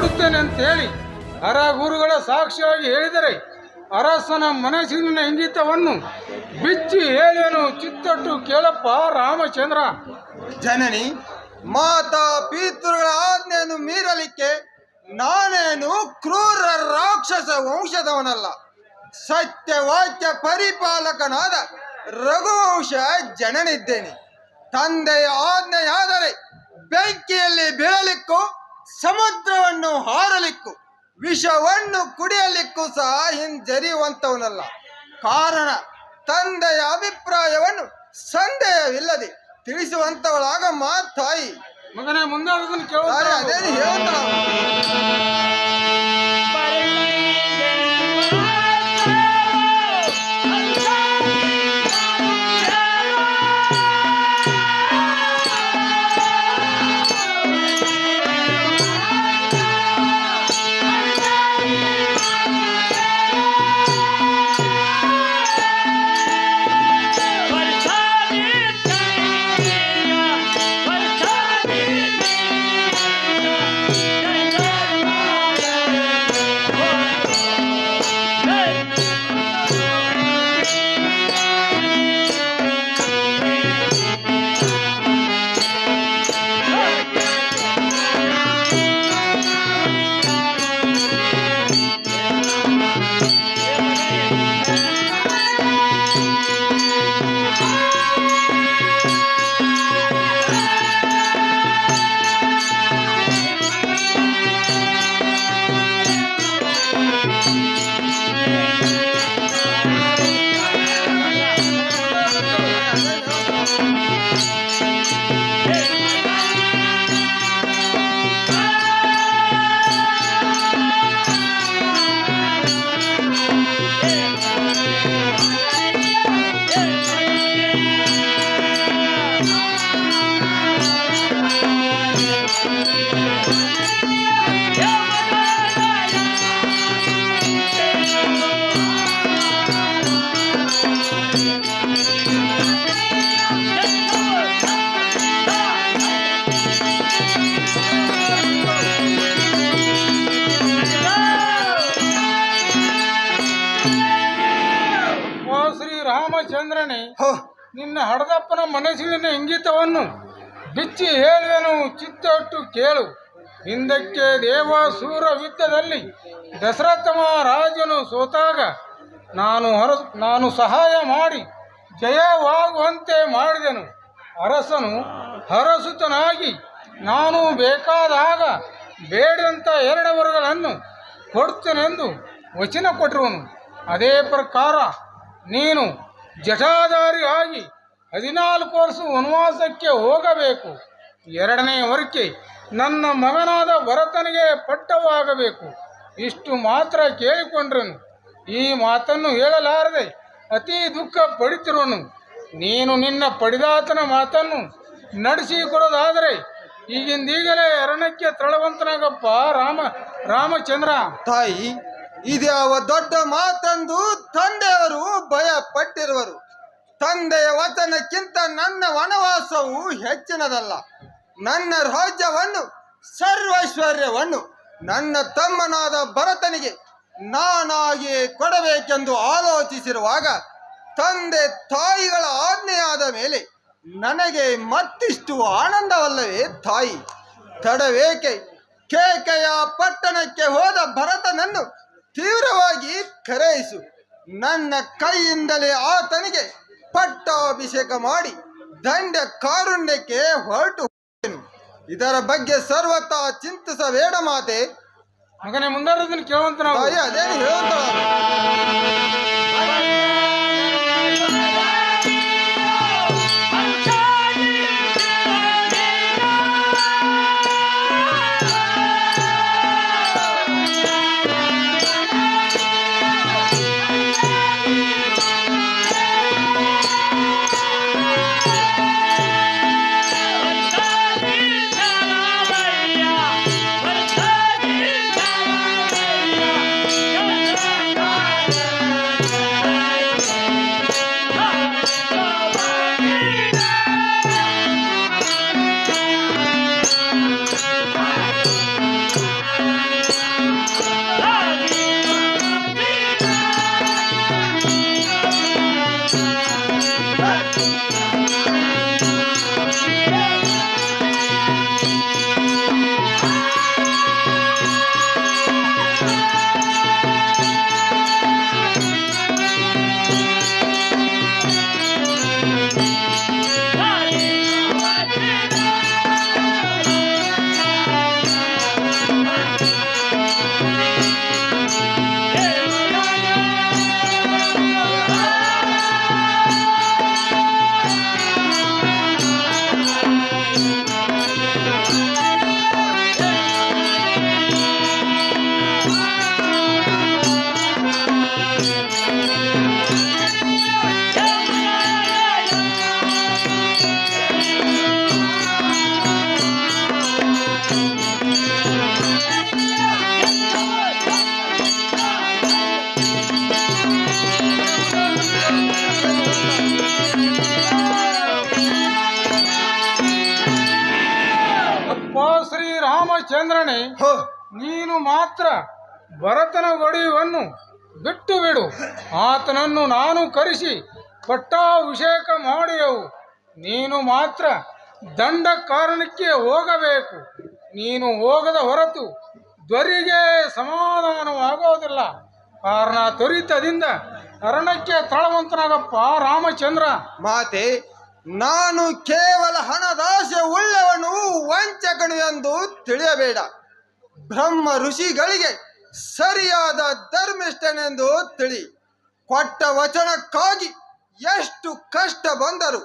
ಕೊಡುತ್ತೇನೆ ಅಂತೇಳಿ ಗುರುಗಳ ಸಾಕ್ಷಿಯಾಗಿ ಹೇಳಿದರೆ ಅರಸನ ಮನಸ್ಸಿನ ಇಂಗಿತವನ್ನು ಬಿಚ್ಚಿ ಹೇಳೇನು ಚಿತ್ತಟ್ಟು ಕೇಳಪ್ಪ ರಾಮಚಂದ್ರ. ಜನನಿ, ಮಾತಾ ಪಿತೃಗಳ ಆಜ್ಞೆಯನ್ನು ಮೀರಲಿಕ್ಕೆ ನಾನೇನು ಕ್ರೂರ ರಾಕ್ಷಸ ವಂಶದವನಲ್ಲ. ಸತ್ಯವಾಕ್ಯ ಪರಿಪಾಲಕನಾದ ರಘುವಂಶ ಜನನಿದ್ದೇನೆ. ತಂದೆಯ ಆಜ್ಞೆಯಾದರೆ ಬೆಂಕಿಯಲ್ಲಿ ಬೀಳಲಿಕ್ಕೂ ಸಮುದ್ರವನ್ನು ಹಾರಲಿಕ್ಕೂ ವಿಷವನ್ನು ಕುಡಿಯಲಿಕ್ಕೂ ಸಹ ಹಿಂಜರಿಯುವಂತವನಲ್ಲ. ಕಾರಣ ತಂದೆಯ ಅಭಿಪ್ರಾಯವನ್ನು ಸಂದೇಹವಿಲ್ಲದೆ ತಿಳಿಸುವಂತವಳಾಗಮ್ಮ ತಾಯಿ. ಮಗನೇ, ಮುಂದೆ ಅದೇನು ಹೇಳ್ತಾಳ. ರಾಮಚಂದ್ರನೇ, ನಿನ್ನ ಹಡದಪ್ಪನ ಮನಸ್ಸಿನ ಇಂಗಿತವನ್ನು ಬಿಚ್ಚಿ ಹೇಳುವೆನು, ಚಿತ್ತಟ್ಟು ಕೇಳು. ಹಿಂದಕ್ಕೆ ದೇವಾಸೂರ ಯುದ್ಧದಲ್ಲಿ ದಶರಥ ಮಹಾರಾಜನು ಸೋತಾಗ ನಾನು ಸಹಾಯ ಮಾಡಿ ಜಯವಾಗುವಂತೆ ಮಾಡಿದೆನು. ಅರಸನು ಹರಸುತನಾಗಿ ನಾನು ಬೇಕಾದಾಗ ಬೇಡಂತ 2 ವರಗಳನ್ನು ಕೊಡ್ತೇನೆಂದು ವಚನ ಕೊಟ್ಟಿರುವನು. ಅದೇ ಪ್ರಕಾರ ನೀನು ಜಟಾಧಾರಿಯಾಗಿ 14 ವರ್ಷ ವನವಾಸಕ್ಕೆ ಹೋಗಬೇಕು. 2ನೇ ವರಕ್ಕೆ ನನ್ನ ಮಗನಾದ ಭರತನಿಗೆ ಪಟ್ಟವಾಗಬೇಕು. ಇಷ್ಟು ಮಾತ್ರ ಕೇಳಿಕೊಂಡ್ರನು. ಈ ಮಾತನ್ನು ಹೇಳಲಾರದೆ ಅತಿ ದುಃಖ ಪಡಿತಿರುವನು. ನೀನು ನಿನ್ನ ಪಡಿದಾತನ ಮಾತನ್ನು ನಡೆಸಿಕೊಡೋದಾದರೆ ಈಗಿಂದೀಗಲೇ ಅರಣ್ಯಕ್ಕೆ ತಳವಂತನಾಗಪ್ಪ ರಾಮಚಂದ್ರ. ತಾಯಿ, ಇದ್ಯಾವ ದೊಡ್ಡ ಮಾತೆಂದು ತಂದೆಯವರು ಭಯ ಪಟ್ಟಿರುವರು. ತಂದೆಯ ವಚನಕ್ಕಿಂತ ನನ್ನ ವನವಾಸವು ಹೆಚ್ಚಿನದಲ್ಲ. ನನ್ನ ರಾಜ್ಯವನ್ನು ಸರ್ವೈಶ್ವರ್ಯವನ್ನು ನನ್ನ ತಮ್ಮನಾದ ಭರತನಿಗೆ ನಾನಾಗಿಯೇ ಕೊಡಬೇಕೆಂದು ಆಲೋಚಿಸಿರುವಾಗ ತಂದೆ ತಾಯಿಗಳ ಆಜ್ಞೆಯಾದ ಮೇಲೆ ನನಗೆ ಮತ್ತಿಷ್ಟು ಆನಂದವಲ್ಲವೇ ತಾಯಿ? ತಡವೇಕೆ? ಕೇಕೆಯ ಪಟ್ಟಣಕ್ಕೆ ಹೋದ ಭರತನನ್ನು ತೀವ್ರವಾಗಿ ಕರೆಯಿಸು. ನನ್ನ ಕೈಯಿಂದಲೇ ಆತನಿಗೆ ಪಟ್ಟಾಭಿಷೇಕ ಮಾಡಿ ದಂಡ ಕಾರುಣ್ಯಕ್ಕೆ ಹೊರಟು ಹೋದೆನು. ಇದರ ಬಗ್ಗೆ ಸರ್ವತಾ ಚಿಂತಿಸಬೇಡ ಮಾತೆ. ಮಗನೇ, ಮುಂದಾರದನ್ನು ಕೇಳುವಂತ ನಾವು ಅದೇನು ಹೇಳುತ್ತಾಳ. ರಾಮಚಂದ್ರನೇ, ಹೋ ನೀನು ಮಾತ್ರ ಭರತನ ಒಡೆಯುವನ್ನು ಬಿಟ್ಟು ಬಿಡು. ಆತನನ್ನು ನಾನು ಕರೆಸಿ ಪಟ್ಟಾಭಿಷೇಕ ಮಾಡುವೆವು. ನೀನು ಮಾತ್ರ ದಂಡ ಕಾರಣಕ್ಕೆ ಹೋಗಬೇಕು. ನೀನು ಹೋಗದ ಹೊರತು ದ್ವರಿಗೆ ಸಮಾಧಾನವಾಗುವುದಿಲ್ಲ. ಕಾರಣ ತ್ವರಿತದಿಂದ ಅರಣಕ್ಕೆ ತಳವಂತನಾಗಪ್ಪ ರಾಮಚಂದ್ರ. ಮಾತೆ, ನಾನು ಕೇವಲ ಹಣದಾಸೆ ಉಳ್ಳವನು, ವಂಚಕನು ಎಂದು ತಿಳಿಯಬೇಡ. ಬ್ರಹ್ಮ ಋಷಿಗಳಿಗೆ ಸರಿಯಾದ ಧರ್ಮಿಷ್ಠನೆಂದು ತಿಳಿ. ಕೊಟ್ಟ ವಚನಕ್ಕಾಗಿ ಎಷ್ಟು ಕಷ್ಟ ಬಂದರೂ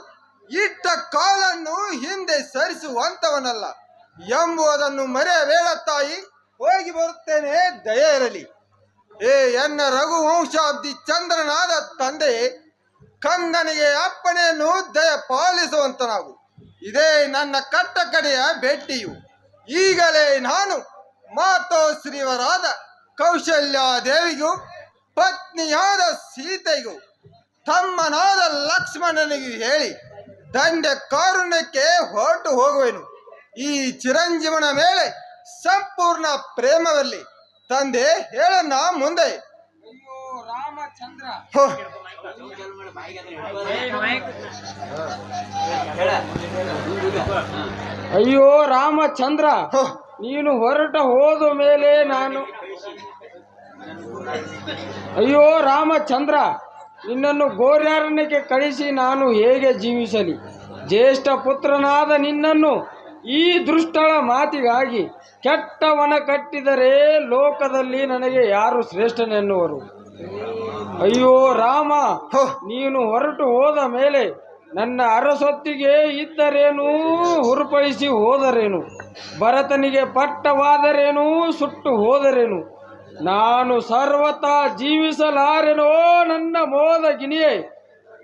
ಇಟ್ಟ ಕಾಲನ್ನು ಹಿಂದೆ ಸರಿಸುವಂತವನಲ್ಲ ಎಂಬುದನ್ನು ಮರೆಯಬೇಡ ತಾಯಿ. ಹೋಗಿ ಬರುತ್ತೇನೆ, ದಯ ಇರಲಿ. ಎನ್ನ ರಘುವಂಶಾಬ್ದಿ ಚಂದ್ರನಾದ ತಂದೆ, ಕಂದನಿಗೆ ಅಪ್ಪಣೆಯನ್ನು ದಯ ಪಾಲಿಸುವಂತನಾಗು. ಇದೇ ನನ್ನ ಕಟ್ಟ ಕಡೆಯ ಭೇಟಿಯು. ಈಗಲೇ ನಾನು ಮಾತೋಶ್ರೀವರಾದ ಕೌಶಲ್ಯಾದೇವಿಗೂ ಪತ್ನಿಯಾದ ಸೀತೆಗೂ ತಮ್ಮನಾದ ಲಕ್ಷ್ಮಣನಿಗೂ ಹೇಳಿ ದಂಡ ಕಾರುಣ್ಯಕ್ಕೆ ಹೊರಟು ಹೋಗುವೆನು. ಈ ಚಿರಂಜೀವನ ಮೇಲೆ ಸಂಪೂರ್ಣ ಪ್ರೇಮವಿರಲಿ. ತಂದೆ ಹೇಳನ್ನ ಮುಂದೆ. ಅಯ್ಯೋ ರಾಮಚಂದ್ರ, ಹೋ, ಅಯ್ಯೋ ರಾಮಚಂದ್ರ, ಹೋ, ನೀನು ಹೊರಟ ಹೋದ ಮೇಲೆ ನಾನು ಅಯ್ಯೋ ರಾಮಚಂದ್ರ, ನಿನ್ನನ್ನು ಗೋರ್ಯಾರಣ್ಯಕ್ಕೆ ಕಳಿಸಿ ನಾನು ಹೇಗೆ ಜೀವಿಸಲಿ? ಜ್ಯೇಷ್ಠ ಪುತ್ರನಾದ ನಿನ್ನನ್ನು ಈ ದುಷ್ಟಳ ಮಾತಿಗಾಗಿ ಕೆಟ್ಟವನ ಕಟ್ಟಿದರೆ ಲೋಕದಲ್ಲಿ ನನಗೆ ಯಾರು ಶ್ರೇಷ್ಠನೆನ್ನುವರು? ಅಯ್ಯೋ ರಾಮ, ಹೋ, ನೀನು ಹೊರಟು ಹೋದ ಮೇಲೆ ನನ್ನ ಅರಸೊತ್ತಿಗೆ ಇದ್ದರೇನು, ಹುರುಪಳಿಸಿ ಹೋದರೇನು, ಭರತನಿಗೆ ಪಟ್ಟವಾದರೇನು, ಸುಟ್ಟು ಹೋದರೇನು, ನಾನು ಸರ್ವತಾ ಜೀವಿಸಲಾರೆನೋ ನನ್ನ ಮೋದಗಿನಿಯೇ.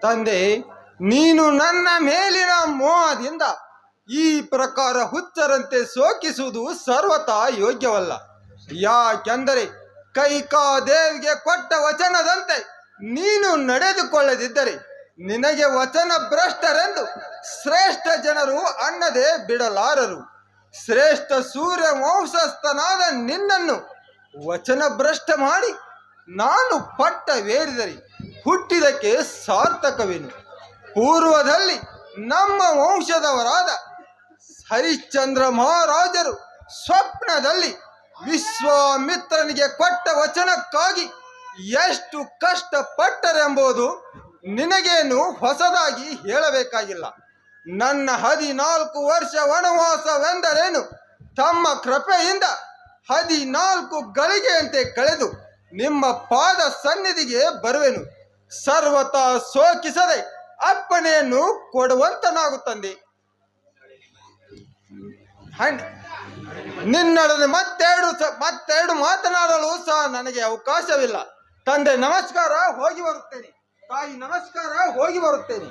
ತಂದೆ, ನೀನು ನನ್ನ ಮೇಲಿನ ಮೋಹದಿಂದ ಈ ಪ್ರಕಾರ ಹುಚ್ಚರಂತೆ ಶೋಕಿಸುವುದು ಸರ್ವತಾ ಯೋಗ್ಯವಲ್ಲ. ಯಾಕೆಂದರೆ ಕೈಕಾದೇವಿಗೆ ಕೊಟ್ಟ ವಚನದಂತೆ ನೀನು ನಡೆದುಕೊಳ್ಳದಿದ್ದರೆ ನಿನಗೆ ವಚನ ಭ್ರಷ್ಟರೆಂದು ಶ್ರೇಷ್ಠ ಜನರು ಅನ್ನದೇ ಬಿಡಲಾರರು. ಶ್ರೇಷ್ಠ ಸೂರ್ಯ ವಂಶಸ್ಥನಾದ ನಿನ್ನನ್ನು ವಚನ ಭ್ರಷ್ಟ ಮಾಡಿ ನಾನು ಪಟ್ಟವೇರಿದರೆ ಹುಟ್ಟಿದಕ್ಕೆ ಸಾರ್ಥಕವೇನು? ಪೂರ್ವದಲ್ಲಿ ನಮ್ಮ ವಂಶದವರಾದ ಹರಿಶ್ಚಂದ್ರ ಮಹಾರಾಜರು ಸ್ವಪ್ನದಲ್ಲಿ ವಿಶ್ವಾಮಿತ್ರನಿಗೆ ಕೊಟ್ಟ ವಚನಕ್ಕಾಗಿ ಎಷ್ಟು ಕಷ್ಟಪಟ್ಟರೆಂಬುದು ನಿನಗೇನು ಹೊಸದಾಗಿ ಹೇಳಬೇಕಾಗಿಲ್ಲ. ನನ್ನ 14 ವರ್ಷ ವನವಾಸವೆಂದರೇನು ತಮ್ಮ ಕೃಪೆಯಿಂದ 14 ಗಳಿಗೆಯಂತೆ ಕಳೆದು ನಿಮ್ಮ ಪಾದ ಸನ್ನಿಧಿಗೆ ಬರುವೆನು. ಸರ್ವತಾ ಶೋಕಿಸದೆ ಅಪ್ಪಣೆಯನ್ನು ಕೊಡುವಂತನಾಗುತ್ತಂದೆ. ನಿನ್ನೊಡನೆ ಮತ್ತೆರಡು ಮಾತನಾಡಲು ಸಹ ನನಗೆ ಅವಕಾಶವಿಲ್ಲ. ತಂದೆ ನಮಸ್ಕಾರ, ಹೋಗಿ ಬರುತ್ತೇನೆ. ತಾಯಿ ನಮಸ್ಕಾರ, ಹೋಗಿ ಬರುತ್ತೇನೆ.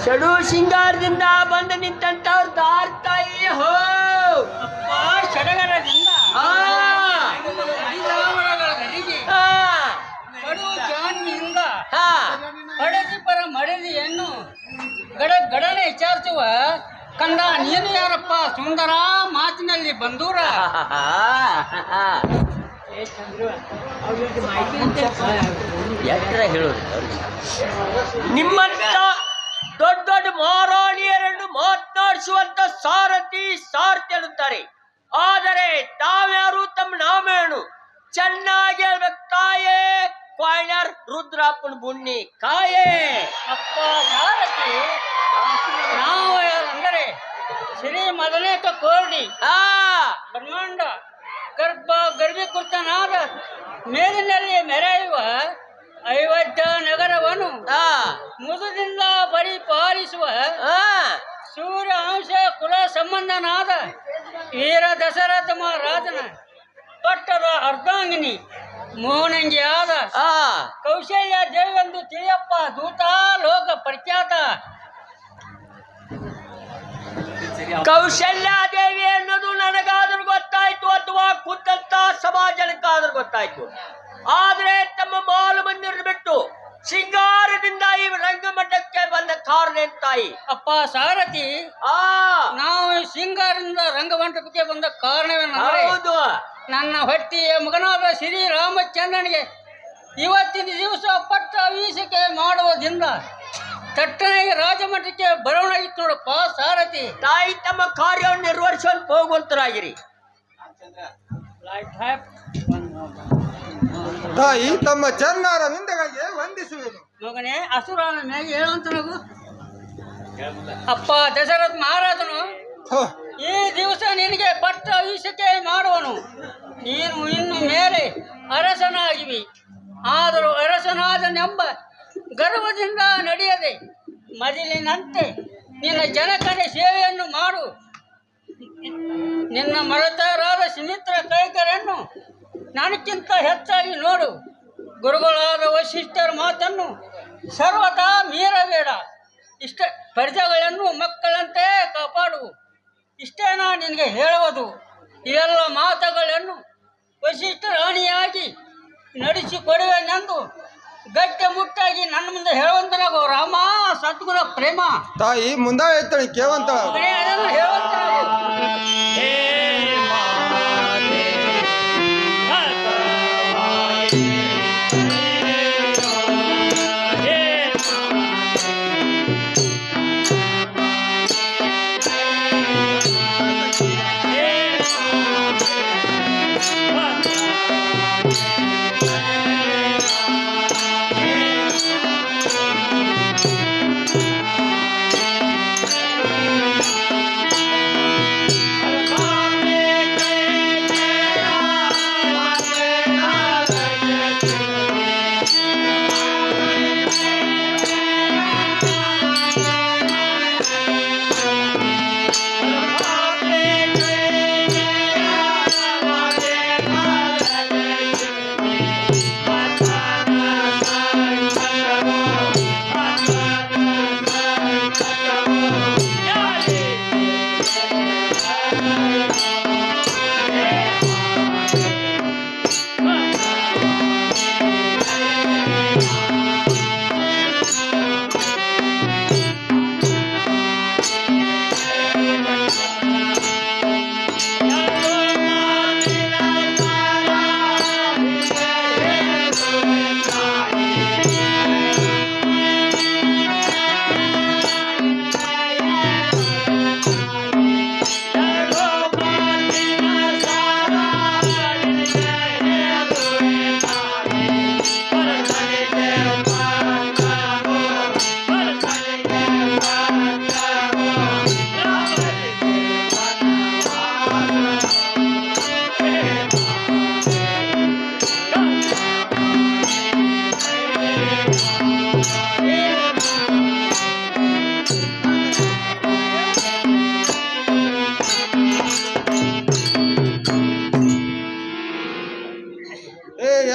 ಷಡು ಶೃಂಗಾರದಿಂದ ಬಂದು ನಿಂತಂತವ್ರ ದಾರ್ತಾಯಿ ಹೋ ಸಡಗರದಿಂದ ಆ, ಆ, ಕಡು ಜಾಣ್ಮೆಯಿಂದ ಆ, ಪಡೆದಿ ಪರ ಮಡದಿಯನ್ನು ಗಡನೆ ವಿಚಾರಿಸುವ ಕಂದ ನೀನು ಯಾರಪ್ಪ ಸುಂದರ ಮಾತಿನಲ್ಲಿ ಬಂದೂರ. ಎತ್ತರ ಹೇಳೋದು ನಿಮ್ಮಂತ ದೊಡ್ಡ ದೊಡ್ಡ ಮಹಾರಾಣಿಯರನ್ನು ಮಾತನಾಡಿಸುವಂತ ಸಾರಥಿ ಅನ್ನುತ್ತಾರೆ. ಆದರೆ ತಾವ್ಯಾರು ತಮ್ಮ ನಾಮೇನು ಚೆನ್ನಾಗಿ ಹೇಳ್ಬೇಕು. ಕಾಯೇ ಕ್ವಾಯ್ನರ್ ರುದ್ರಾಪನ್ ಬುಣ್ಣಿ ಕಾಯೇ. ಅಪ್ಪ ಸಾರಥಿ, ನಾವು ಅಂದರೆ ಶ್ರೀ ಮೊದಲೇಕ ಕೋರ್ಡಿ ಆ ಬ್ರಹ್ಮಾಂಡ ಗರ್ಭೀಕೃತನಾದ ಮೇಲಿನಲ್ಲಿ ಮೆರೆಯುವ ಅಯೋಧ್ಯ ನಗರವನ್ನು ಆ ಮುದುದಿಂದ ಪರಿಪಾಲಿಸುವ ಆ ಸೂರ್ಯ ಅಂಶ ಕುಲ ಸಂಬಂಧನಾದ ವೀರ ದಶರಥ ಮಹಾರಾಜನ ಪಟ್ಟದ ಅರ್ಧಾಂಗಿನಿ ಮೋಹನಂಗಿಯಾದ ಆ ಕೌಶಲ್ಯ ದೇವೆಂದು ತಿಳಿಯಪ್ಪ ದೂತ ಲೋಕ ಪ್ರಖ್ಯಾತ. ಕೌಶಲ್ಯಾದೇವಿ ಅನ್ನೋದು ನನಗಾದ್ರೂ ಗೊತ್ತಾಯ್ತು ಅಥವಾ ಖುದ್ದಂತ ಸಮಾಜಕ್ಕಾದ್ರೂ ಗೊತ್ತಾಯ್ತು. ಆದ್ರೆ ತಮ್ಮ ಮಾಲು ಮಂದಿರ ಬಿಟ್ಟು ಶೃಂಗಾರದಿಂದ ಈ ರಂಗಮಂಡಲಕ್ಕೆ ಬಂದ ಕಾರಣ ಏನ್ ತಾಯಿ? ಅಪ್ಪ ಸಾರಥಿ, ನಾವು ಶೃಂಗಾರದಿಂದ ರಂಗಮಂಟಪಕ್ಕೆ ಬಂದ ಕಾರಣವೇನೆಂದರೆ, ಹೌದು, ನನ್ನ ಹೊಟ್ಟೆಯ ಮಗನಾದ ಶ್ರೀರಾಮಚಂದ್ರನಿಗೆ ಇವತ್ತಿನ ದಿವಸ ಪಟ್ಟ ವೀಸಿಕೆ ಮಾಡುವುದರಿಂದ ತಟ್ಟನೆ ರಾಜಮಠಕ್ಕೆ ಬರೋಣಾಗಿತ್ತು ನೋಡಪ್ಪ ಸಾರಥಿ. ತಾಯಿ ತಮ್ಮ ಕಾರ್ಯವನ್ನು ನಿರ್ವಹಿಸುವಂತ ಹೋಗುವಂತರಾಗಿರಿ. ತಾಯಿ ತಮ್ಮ ಚನ್ನಾರ ವಿಂದಗಳಿಗೆ ವಂದಿಸುವೆನು. ಮಗನೇ, ಅಸುರನ ಮೇಲೆ ಹೇಳುವಂತ ನಗು. ಅಪ್ಪ ದಶರಥ ಮಹಾರಾಜನು ಈ ದಿವಸ ನಿನಗೆ ಪಟ್ಟ ವೀಸಿಕೆ ಮಾಡುವನು. ನೀನು ಇನ್ನು ಮೇಲೆ ಅರಸನಾಗಿವಿ. ಆದರೂ ಅರಸನಾದನೆಂಬ ಗರ್ವದಿಂದ ನಡೆಯದೆ ಮೊದಲಿನಂತೆ ನಿನ್ನ ಜನಕನ ಸೇವೆಯನ್ನು ಮಾಡು. ನಿನ್ನ ಮರತರಾದ ಸುಮಿತ್ರ ಕೈಕರನ್ನು ನನಗಿಂತ ಹೆಚ್ಚಾಗಿ ನೋಡು. ಗುರುಗಳಾದ ವಶಿಷ್ಠರ ಮಾತನ್ನು ಸರ್ವತಾ ಮೀರಬೇಡ. ಇಷ್ಟ ಪ್ರಜೆಗಳನ್ನು ಮಕ್ಕಳಂತೆ ಕಾಪಾಡು. ಇಷ್ಟೇ ನಾನು ನಿನಗೆ ಹೇಳುವುದು. ಇವೆಲ್ಲ ಮಾತುಗಳನ್ನು ವಶಿಷ್ಠ ರಾಣಿಯಾಗಿ ನಡೆಸಿಕೊಡುವೆನೆಂದು ಗಟ್ಟಿ ಮುಟ್ಟಾಗಿ ನನ್ನ ಮುಂದೆ ಹೇಳುವಂತನಾಗೋ ರಾಮ ಸದ್ಗುಣ ಪ್ರೇಮ. ತಾಯಿ ಮುಂದಾಯ್ತಾಳೆ ಕೇವಂತ ಅದನ್ನು ಹೇಳುವಂತನಾಗೋ.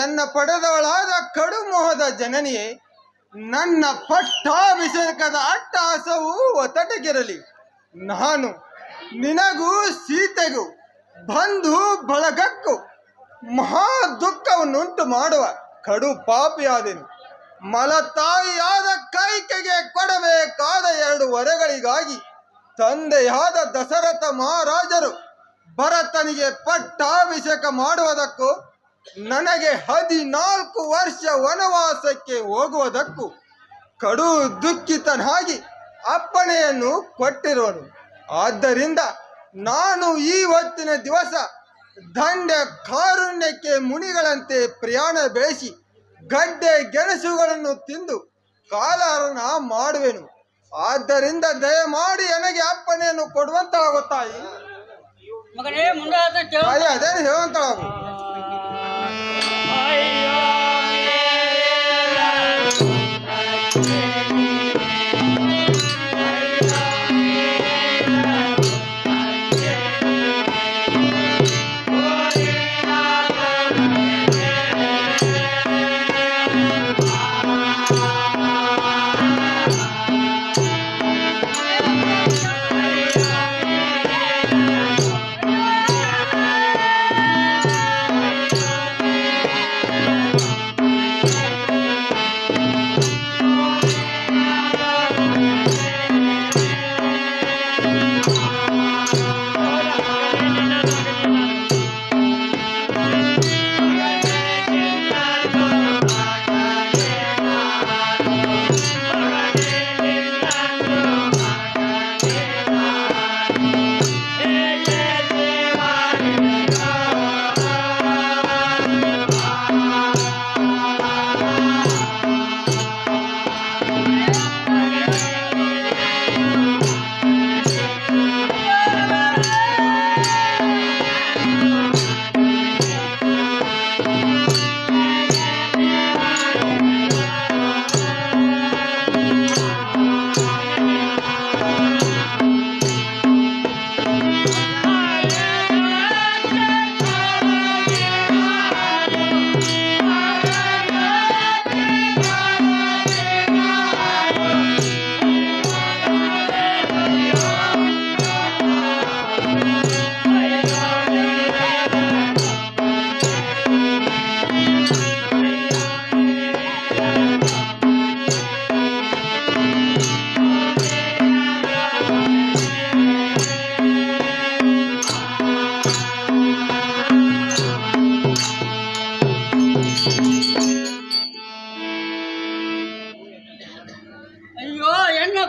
ಎನ್ನ ಪಡೆದವಳಾದ ಕಡು ಮೋಹದ ಜನನಿಯೇ, ನನ್ನ ಪಟ್ಟಾಭಿಷೇಕದ ಅಟ್ಟಹಾಸವು ಒತ್ತಟಗಿರಲಿ. ನಾನು ನಿನಗೂ ಸೀತೆಗೂ ಬಂಧು ಬಳಗಕ್ಕೂ ಮಹಾ ದುಃಖವನ್ನುಂಟು ಮಾಡುವ ಕಡು ಪಾಪಿಯಾದೆನು. ಮಲತಾಯಿಯಾದ ಕೈಕೆಗೆ ಕೊಡಬೇಕಾದ 2 ವರಗಳಿಗಾಗಿ ತಂದೆಯಾದ ದಶರಥ ಮಹಾರಾಜರು ಭರತನಿಗೆ ಪಟ್ಟಾಭಿಷೇಕ ಮಾಡುವುದಕ್ಕೂ ನನಗೆ 14 ವರ್ಷ ವನವಾಸಕ್ಕೆ ಹೋಗುವುದಕ್ಕೂ ಕಡು ದುಃಖಿತನಾಗಿ ಅಪ್ಪಣೆಯನ್ನು ಕೊಟ್ಟಿರುವನು. ಆದ್ದರಿಂದ ನಾನು ಈ ಹೊತ್ತಿನ ದಿವಸ ದಂಡ ಕಾರುಣ್ಯಕ್ಕೆ ಮುನಿಗಳಂತೆ ಪ್ರಯಾಣ ಬೆಳೆಸಿ ಗಡ್ಡೆ ಗೆಣಸುಗಳನ್ನು ತಿಂದು ಕಾಲಹರಣ ಮಾಡುವೆನು. ಆದ್ದರಿಂದ ದಯಮಾಡಿ ನನಗೆ ಅಪ್ಪಣೆಯನ್ನು ಕೊಡುವಂತಾಗುತ್ತಾಯಿ. ಮಗನೇ, ಮುಂದಾದ ಅದೇನು ಹೇಳುವಂತಾಗು.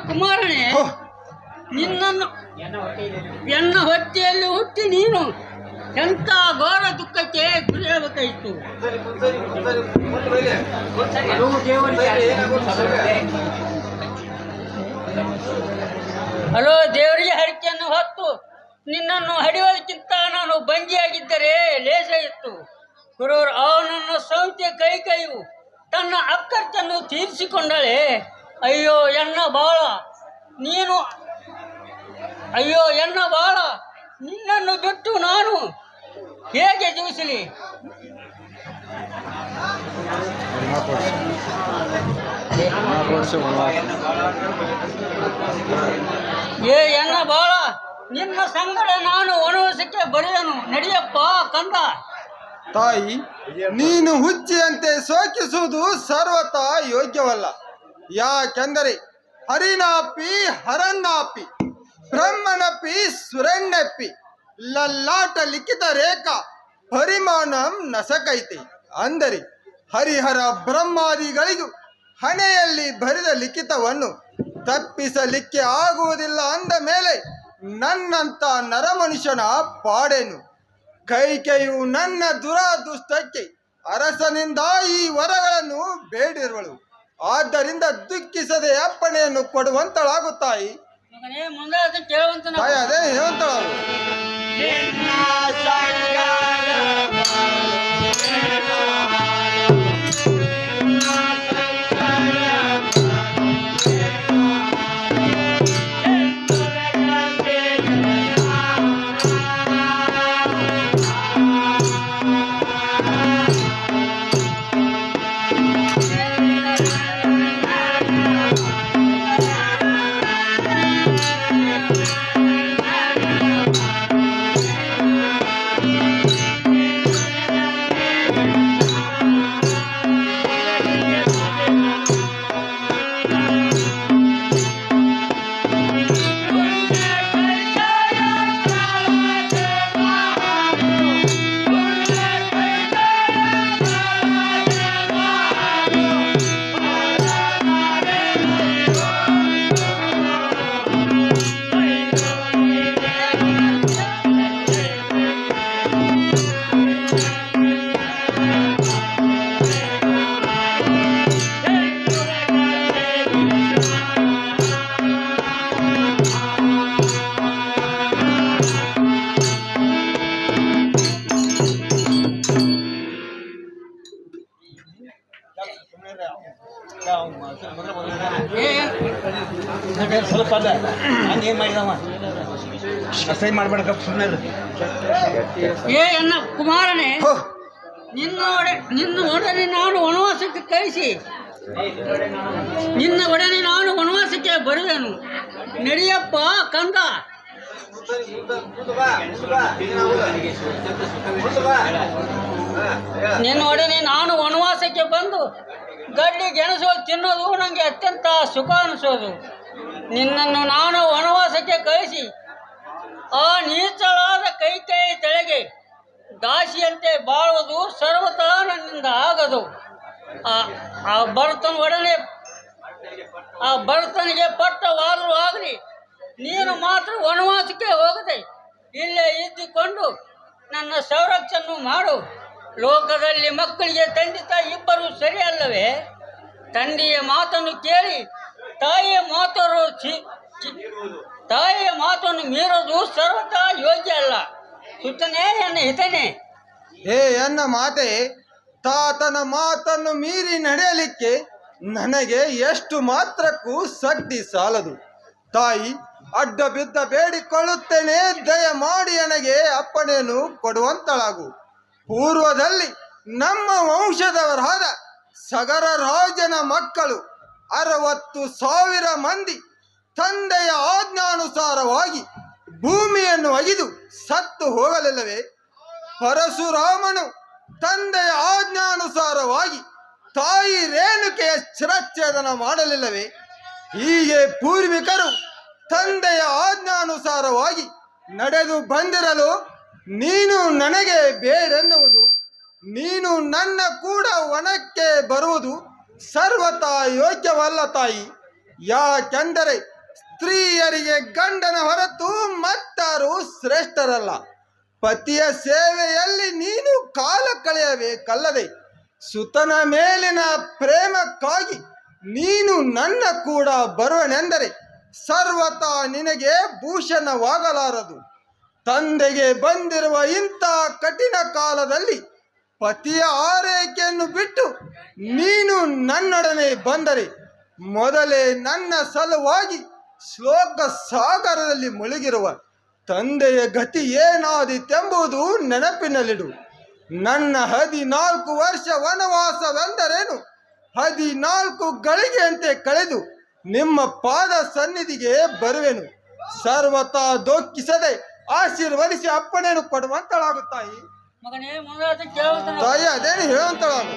ಕುಮಾರನೇ, ಹೋ, ನಿನ್ನನ್ನು ಎನ್ನ ಹೊಟ್ಟೆಯಲ್ಲಿ ಹುಟ್ಟಿ ನೀನು ಎಂಥ ಘೋರ ದುಃಖಕ್ಕೆ ಗುರಿಯಾಗಬೇಕಾಯಿತು. ಹಲೋ, ದೇವರಿಗೆ ಹರಕೆಯನ್ನು ಹೊತ್ತು ನಿನ್ನನ್ನು ಹಡಿಯೋದಕ್ಕಿಂತ ನಾನು ಬಂಜಿಯಾಗಿದ್ದರೆ ಲೇಸ ಇತ್ತು. ಗುರುವರು ಅವನನ್ನು ಸೌಂತ್ಯ ಕೈಕೈಯು ತನ್ನ ಅಕ್ಕರ್ತನ್ನು ತೀರಿಸಿಕೊಂಡಳೆ. ಅಯ್ಯೋ ಎನ್ನ ಬಾಳ ನೀನು, ಅಯ್ಯೋ ಎನ್ನ ಬಾಳ, ನಿನ್ನನ್ನು ಬಿಟ್ಟು ನಾನು ಹೇಗೆ ಜೀವಿಸಲಿ? ಏ ಎನ್ನ ಬಾಳ, ನಿನ್ನ ಸಂಗಡ ನಾನು ವನವಾಸಕ್ಕೆ ಬರೆಯನು. ನಡೆಯಪ್ಪ ಕಂದ. ತಾಯಿ, ನೀನು ಹುಚ್ಚಿಯಂತೆ ಶೋಕಿಸುವುದು ಸರ್ವತಾ ಯೋಗ್ಯವಲ್ಲ. ಯಾಕೆಂದರೆ ಹರಿನಾಪಿ ಹರನ್ನಾಪಿ ಬ್ರಹ್ಮನಪಿ ಸುರಣ್ಣಪ್ಪಿ ಲಲ್ಲಾಟ ಲಿಖಿತ ರೇಖಾ ಪರಿಮಾಣಂ ನಸಕೈತೆ. ಅಂದರೆ ಹರಿಹರ ಬ್ರಹ್ಮಾದಿಗಳಿಗೂ ಹಣೆಯಲ್ಲಿ ಬರೆದ ಲಿಖಿತವನ್ನು ತಪ್ಪಿಸಲಿಕ್ಕೆ ಆಗುವುದಿಲ್ಲ. ಅಂದ ಮೇಲೆ ನನ್ನಂತ ನರಮನುಷ್ಯನ ಪಾಡೇನು? ಕೈಕೆಯು ನನ್ನ ದುರಾದೃಷ್ಟಕ್ಕೆ ಅರಸನಿಂದ ಈ ವರಗಳನ್ನು ಬೇಡಿರುವಳು. ಆದ್ದರಿಂದ ದುಃಖಿಸದೆ ಅಪ್ಪಣೆಯನ್ನು ಕೊಡುವಂತಳಾಗುತ್ತಾಯಿ. ಮಗನೇ, ಮುಂದೆ ಕೇಳುವಂತ ತಾಯಿ ಅದೇ ಹೇಳುವಂತಳಾಗು. ಸ್ವಲ್ಪ ಅಲ್ಲ ಹಂಗೇನ್ ಮಾಡಿದವ ಅಸಹ್ಯ ಮಾಡ್ಬೇಡ ಸುಮ್ಮನೆ. ಏ ಎನ್ನ ಕುಮಾರನೇ, ಹೋ, ನಿನ್ನ ಒಡನೆ ನಾನು ವನವಾಸಕ್ಕೆ ಕಳಿಸಿ ನಿನ್ನ ಒಡನೆ ನಾನು ವನವಾಸಕ್ಕೆ ಬರುವೆನು. ನಡೆಯಪ್ಪ ಕಂದ. ನಿನ್ನ ಒಡನೆ ನಾನು ವನವಾಸಕ್ಕೆ ಬಂದು ಗಡ್ಡಿ ಗೆಣಸು ತಿನ್ನೋದು ನನಗೆ ಅತ್ಯಂತ ಸುಖ ಅನಿಸೋದು. ನಿನ್ನನ್ನು ನಾನು ವನವಾಸಕ್ಕೆ ಕಳಿಸಿ ಆ ನೀಚಳಾದ ಕೈ ತೆಳಗೆ ದಾಸಿಯಂತೆ ಬಾಳುವುದು ಸರ್ವತಾ ನನ್ನಿಂದ ಆಗದು. ಆ ಭರತನಿಗೆ ಪಟ್ಟವಾದರೂ ಆಗಲಿ, ನೀನು ಮಾತ್ರ ವನವಾಸಕ್ಕೆ ಹೋಗದೆ ಇಲ್ಲೇ ಇದ್ದುಕೊಂಡು ನನ್ನ ಸಂರಕ್ಷಣೆ ಮಾಡು. ಲೋಕದಲ್ಲಿ ಮಕ್ಕಳಿಗೆ ತಂದೆ ತಾಯಿ ಇಬ್ಬರು ಸರಿಯಲ್ಲವೇ? ತಂದೆಯ ಮಾತನ್ನು ಕೇಳಿ ತಾಯಿಯ ಮಾತನ್ನು ಮೀರೋದು ಸರ್ವತಾ ಯೋಗ್ಯ ಅಲ್ಲ. ಸುತ್ತನೇ ಎನ್ನ ಹಿತನೇ. ಎನ್ನ ಮಾತೆ, ತಾತನ ಮಾತನ್ನು ಮೀರಿ ನಡೆಯಲಿಕ್ಕೆ ನನಗೆ ಎಷ್ಟು ಮಾತ್ರಕ್ಕೂ ಶಕ್ತಿ ಸಾಲದು. ತಾಯಿ, ಅಡ್ಡ ಬಿದ್ದ ಬೇಡಿಕೊಳ್ಳುತ್ತೇನೆ, ದಯಮಾಡಿ ನನಗೆ ಅಪ್ಪಣೆಯನ್ನು ಕೊಡುವಂತಳಾಗು. ಪೂರ್ವದಲ್ಲಿ ನಮ್ಮ ವಂಶದವರಾದ ಸಗರ ರಾಜನ ಮಕ್ಕಳು 60,000 ಮಂದಿ ತಂದೆಯ ಆಜ್ಞಾನುಸಾರವಾಗಿ ಭೂಮಿಯನ್ನು ಅಗಿದು ಸತ್ತು ಹೋಗಲಿಲ್ಲವೇ? ಪರಶುರಾಮನು ತಂದೆಯ ಆಜ್ಞಾನುಸಾರವಾಗಿ ತಾಯಿ ರೇಣುಕೆಯ ಶಿರಚ್ಛೇದನ ಮಾಡಲಿಲ್ಲವೇ? ಹೀಗೆ ಪೂರ್ವಿಕರು ತಂದೆಯ ಆಜ್ಞಾನುಸಾರವಾಗಿ ನಡೆದು ಬಂದಿರಲು ನೀನು ನನಗೆ ಬೇಡೆನ್ನುವುದು, ನೀನು ನನ್ನ ಕೂಡ ವನಕ್ಕೆ ಬರುವುದು ಸರ್ವತಾ ಯೋಗ್ಯವಲ್ಲ ತಾಯಿ. ಯಾಕೆಂದರೆ ಸ್ತ್ರೀಯರಿಗೆ ಗಂಡನ ಹೊರತು ಮತ್ತಾರು ಶ್ರೇಷ್ಠರಲ್ಲ. ಪತಿಯ ಸೇವೆಯಲ್ಲಿ ನೀನು ಕಾಲ ಕಳೆಯಬೇಕಲ್ಲದೆ ಸುತನ ಮೇಲಿನ ಪ್ರೇಮಕ್ಕಾಗಿ ನೀನು ನನ್ನ ಕೂಡ ಬರುವನೆಂದರೆ ಸರ್ವತಾ ನಿನಗೆ ಭೂಷಣವಾಗಲಾರದು. ತಂದೆಗೆ ಬಂದಿರುವ ಇಂಥ ಕಠಿಣ ಕಾಲದಲ್ಲಿ ಪತಿಯ ಆರೈಕೆಯನ್ನು ಬಿಟ್ಟು ನೀನು ನನ್ನೊಡನೆ ಬಂದರೆ ಮೊದಲೇ ನನ್ನ ಸಲುವಾಗಿ ಶ್ಲೋಕ ಸಾಗರದಲ್ಲಿ ಮುಳುಗಿರುವ ತಂದೆಯ ಗತಿ ಏನಾದೀತೆಂಬುದು ನೆನಪಿನಲ್ಲಿಡು. ನನ್ನ 14 ವರ್ಷ ವನವಾಸವೆಂದರೇನು 14 ಗಳಿಗೆಯಂತೆ ಕಳೆದು ನಿಮ್ಮ ಪಾದ ಸನ್ನಿಧಿಗೆ ಬರುವೆನು. ಸರ್ವತಾ ದುಃಖಿಸದೆ ಆಶೀರ್ವದಿಸಿ ಅಪ್ಪಣೆಯನ್ನು ಕೊಡುವಂತಳಾಗುತ್ತಾಯಿ. ಮಗನೇ ಮುಂದೆ ಕೇಳ್ತಾನೆ. ತಾಯಿ ಅದೇನು ಹೇಳುವಂತಳಾಗು.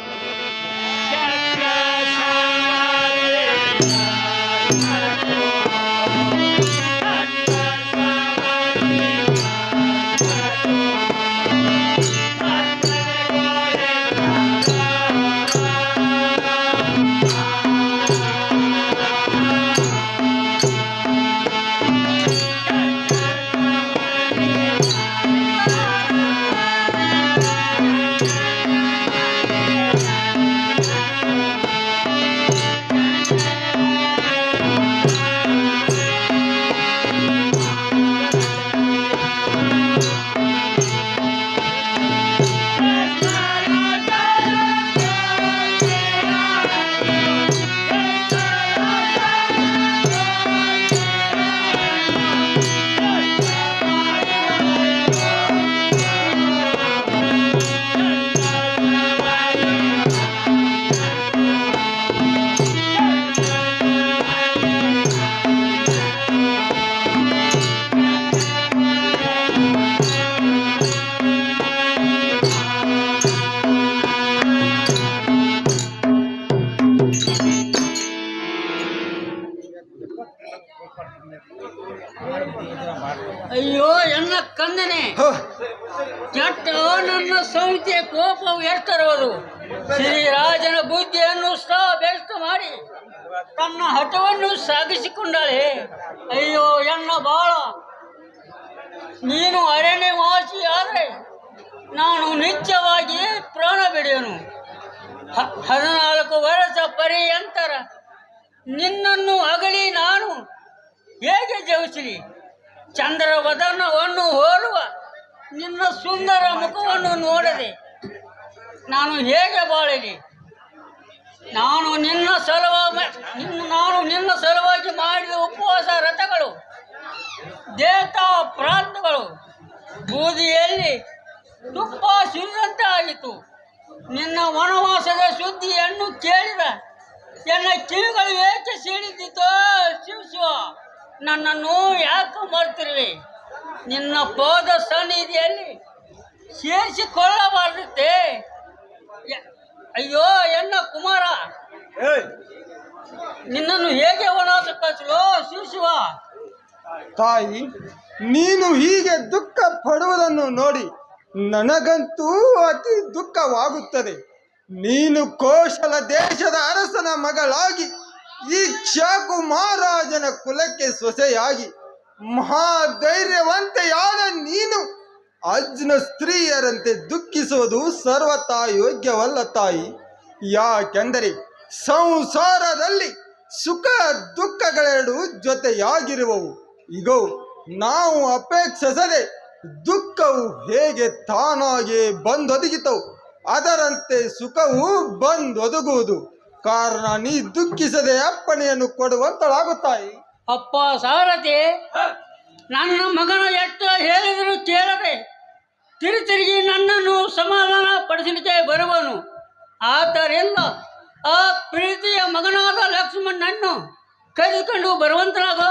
ಅಯ್ಯೋ ಎನ್ನ ಕಂದನೆ, ಕೆಟ್ಟ ನನ್ನ ಸಂಹಿತೆಯ ಕೋಪವು ಎಷ್ಟರವುದು. ಶ್ರೀರಾಜನ ಬುದ್ಧಿಯನ್ನು ಸಹ ಬೆಸ್ಟ್ ಮಾಡಿ ತನ್ನ ಹಠವನ್ನು ಸಾಗಿಸಿಕೊಂಡಳೆ. ಅಯ್ಯೋ ಎನ್ನ ಬಾಳ, ನೀನು ಅರಣ್ಯವಾಸಿ ಆದರೆ ನಾನು ನಿತ್ಯವಾಗಿ ಪ್ರಾಣ ಬಿಡೆಯನು. 14 ವರ್ಷ ಪರ್ಯಂತರ ನಿನ್ನನ್ನು ಅಗಲಿ ನಾನು ಹೇಗೆ ಜಯಿಸಲಿ? ಚಂದ್ರವದನವನ್ನು ಹೋಲುವ ನಿನ್ನ ಸುಂದರ ಮುಖವನ್ನು ನೋಡದೆ ನಾನು ಹೇಗೆ ಬಾಳಲಿ? ನಾನು ನಿನ್ನ ಸಲುವಾಗಿ ಮಾಡಿದ ಉಪವಾಸ ರಥಗಳು, ದೇವತಾ ಪ್ರಾಂತಗಳು ಬೂದಿಯಲ್ಲಿ ತುಪ್ಪ ಸುರಿದಂತೆ ಆಯಿತು. ನಿನ್ನ ವನವಾಸದ ಸುದ್ದಿಯನ್ನು ಕೇಳಿದ ನನ್ನ ಕಿವಿಗಳು ಏಕೆ ಸೀಳಿದಿತ್ತೋ ಶಿವ, ನನ್ನನ್ನು ಯಾಕೆ ಮಾಡ್ತಿರುವೆ? ನಿನ್ನ ಪಾದ ಸನ್ನಿಧಿಯಲ್ಲಿ ಸೇರಿಸಿಕೊಳ್ಳಬಾರದಿತ್ತೆ. ಅಯ್ಯೋ ಎನ್ನ ಕುಮಾರ, ನಿನ್ನನ್ನು ಹೇಗೆ ವನವಾಸ ಕಳಿಸಲು ಶಿವ? ತಾಯಿ, ನೀನು ಹೀಗೆ ದುಃಖ ಪಡುವುದನ್ನು ನೋಡಿ ನನಗಂತೂ ಅತಿ ದುಃಖವಾಗುತ್ತದೆ. ನೀನು ಕೋಶಲ ದೇಶದ ಅರಸನ ಮಗಳಾಗಿ ಈ ಕ್ಷಾಕು ಮಹಾರಾಜನ ಕುಲಕ್ಕೆ ಸೊಸೆಯಾಗಿ ಮಹಾಧೈರ್ಯವಂತೆಯಾದ ನೀನು ಅಜ್ನ ಸ್ತ್ರೀಯರಂತೆ ದುಃಖಿಸುವುದು ಸರ್ವತಾ ಯೋಗ್ಯವಲ್ಲ ತಾಯಿ. ಯಾಕೆಂದರೆ ಸಂಸಾರದಲ್ಲಿ ಸುಖ ದುಃಖಗಳೆರಡು ಜೊತೆಯಾಗಿರುವವು. ಈಗೋ ನಾವು ಅಪೇಕ್ಷಿಸದೆ ದುಃಖವು ಹೇಗೆ ತಾನಾಗಿ ಬಂದೊದಗಿತವು ಅದರಂತೆ ಸುಖವು ಬಂದೊದಗುವುದು. ಕಾರಣ ನೀ ದುಃಖಿಸದೆ ಅಪ್ಪಣೆಯನ್ನು ಕೊಡುವಂತಳಾಗುತ್ತಾಯಿ. ಅಪ್ಪ ಸಾರಥಿ, ನನ್ನ ಮಗನ ಎಷ್ಟು ಹೇಳಿದರೂ ಕೇಳದೆ ತಿರುಗಿ ನನ್ನನ್ನು ಸಮಾಧಾನ ಪಡಿಸಲಿಕ್ಕೆ ಬರುವನು. ಆದ್ದರಿಂದ ಆ ಪ್ರೀತಿಯ ಮಗನಾದ ಲಕ್ಷ್ಮಣನನ್ನು ಕರೆದುಕೊಂಡು ಬರುವಂತರಾಗೋ.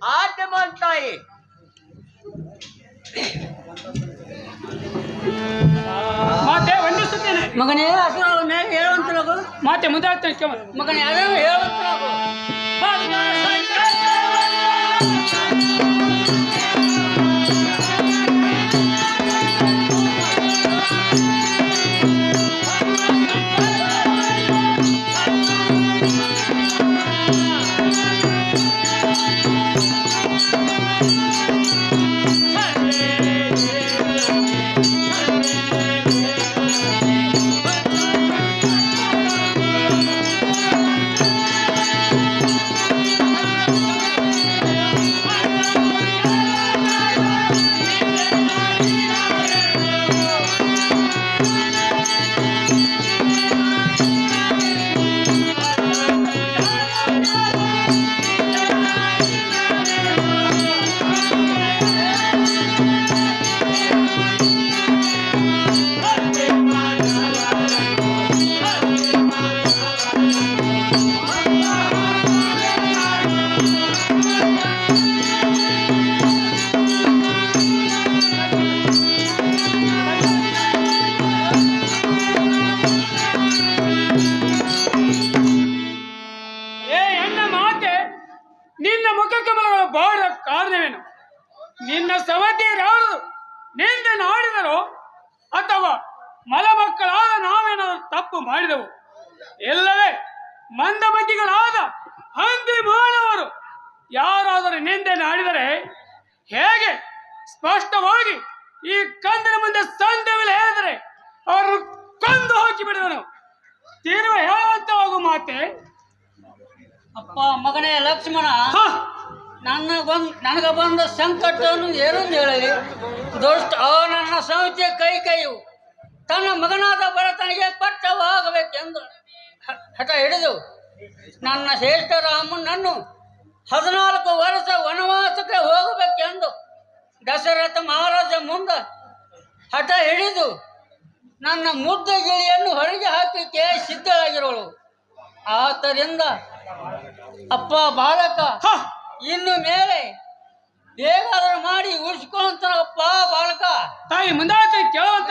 ಆಜ್ಞೆ ಮಾಡ್ತಾಯಿ. ಮಾತೆ ವಂದಿಸುತ್ತೇನೆ. ಮಗನೇ ಅಸುರ ಮೇಲೆ ಹೇಳುವಂತರಾಗೋ. ಮಾತೆ ಮುಂದಾಗ್ತೇನೆ. ಮಗನೇ ಅದನ್ನು ಹೇಳುವಂತರಾಗೋ. ನಿನ್ನ ಮುಖ ಕಮಲಗಳು ಬಾಡ ಕಾರಣವೇನು? ನಿನ್ನ ಸವತಿಯರಾರು ನಿಂದೆ ನಾಡಿದರು ಅಥವಾ ಮಲಮಕ್ಕಳಾದ ನಾವೇನಾದರೂ ತಪ್ಪು ಮಾಡಿದೆವು? ಇಲ್ಲವೇ ಮಂದಮತಿಗಳಾದ ಹಂದಿ ಮಾನವರು ಯಾರಾದರೂ ನಿಂದೆ ನಾಡಿದರೆ ಹೇಗೆ ಸ್ಪಷ್ಟವಾಗಿ ಈ ಕಂದನ ಮುಂದೆ ಸಂದ ಮೇಲೆ ಹೇಳಿದರೆ ಅವರನ್ನು ಕೊಂದು ಹಾಕಿ ಬಿಡುವನು. ತೀರ್ವ ಹೇಳುವಂತವಾಗು ಮಾತೆ. ಅಪ್ಪ ಮಗನೇ ಲಕ್ಷ್ಮಣ, ನನಗ ಬಂದ ಸಂಕಟವನ್ನು ಏನೊಂದು ಹೇಳಲಿ. ನನ್ನ ಸಮಿತಿಯ ಕೈಯು ತನ್ನ ಮಗನಾದ ಭರತನಿಗೆ ಪಟ್ಟವಾಗಬೇಕೆಂದು ಹಠ ಹಿಡಿದು ನನ್ನ ಶ್ರೇಷ್ಠ ರಾಮನನ್ನು 14 ವರ್ಷ ವನವಾಸಕ್ಕೆ ಹೋಗಬೇಕೆಂದು ದಶರಥ ಮಹಾರಾಜ ಮುಂದೆ ಹಠ ಹಿಡಿದು ನನ್ನ ಮುದ್ದ ಗಿಳಿಯನ್ನು ಹೊರಗೆ ಹಾಕಲಿಕ್ಕೆ ಸಿದ್ಧರಾಗಿರೋಳು. ಆದ್ದರಿಂದ ಅಪ್ಪ ಬಾಲಕ, ಇನ್ನು ಮೇಲೆ ಹೇಗಾದರೂ ಮಾಡಿ ಉಳಿಸ್ಕೊಂತಾನಪ್ಪ ಬಾಲಕ. ತಾಯಿ ಮುಂದಾತಿ ಕೇಳುವಂತ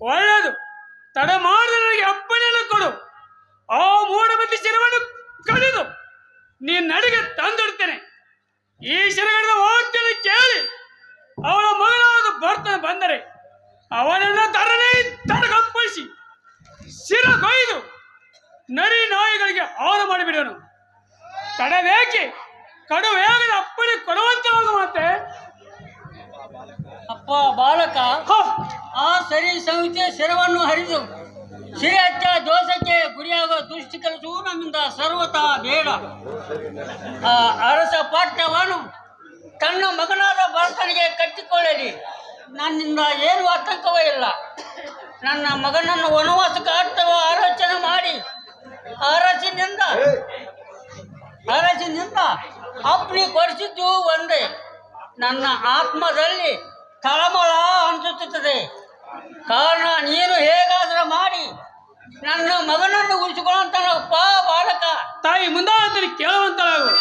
ಒಳ್ಳೆಯದು. ತಡ ಮಾಡಿದ ನನಗೆ ಅಪ್ಪನೆಲ್ಲ ಕೊಡು. ಆ ಮೂಢಮತಿ ಶಿರವನ್ನು ಕಡಿದು ನೀನ್ ನಡಿಗೆ ತಂದಿಡ್ತೇನೆ. ಈ ಶಿರಗಡದ ವಾಕ್ಯನ ಕೇಳಿ ಅವಳ ಮಗನಾದ ಬರ್ತನೆ ಬಂದರೆ ಅವನನ್ನು ತರನೇ ತಡಗಪ್ಪಳಿಸಿ ಶಿರ ಕೊಯ್ದು ನರಿ ನಾಯಿಗಳಿಗೆ ಆಹಾರ ಮಾಡಿಬಿಡೋನು. ತಡವೇಕೆ ಕಡು ವೇಗದ ಅಪ್ಪಣೆ ಕೊಡುವಂತವಾಗ ಮತ್ತೆ. ಅಪ್ಪ ಬಾಲಕ, ಆ ಸರಿ ಸಮಿತಿಯ ಶಿರವನ್ನು ಹರಿದು ಸಿರಿ ಹಚ್ಚ ದೋಷಕ್ಕೆ ಗುರಿಯಾಗುವ ದುಷ್ಟ ಕೆಲಸವೂ ನಮ್ಮಿಂದ ಸರ್ವತಃ ಬೇಡ. ಆ ಅರಸ ಪಟ್ಟವನ್ನು ತನ್ನ ಮಗನಾದ ಭರತನಿಗೆ ಕಟ್ಟಿಕೊಳ್ಳಲಿ. ನನ್ನಿಂದ ಏನು ಆತಂಕವೇ ಇಲ್ಲ. ನನ್ನ ಮಗನನ್ನು ವನವಾಸಕ್ಕೆ ಅರ್ಥವ ಆಲೋಚನೆ ಮಾಡಿ ಅರಸಿನಿಂದ ಅಪ್ಪನಿ ಕೊಡಿಸಿದ್ದು ಒಂದೇ. ನನ್ನ ಆತ್ಮದಲ್ಲಿ ತಳಮಳ ಅನಿಸುತ್ತದೆ. ಕಾರಣ ನೀನು ಹೇಗಾದರೂ ಮಾಡಿ ನನ್ನ ಮಗನನ್ನು ಉಳಿಸಿಕೊಳ್ಳುವಂತನಪ್ಪ ಬಾಲಕ. ತಾಯಿ ಮುಂದಾದಲ್ಲಿ ಕೇಳುವಂತಳಾಗು.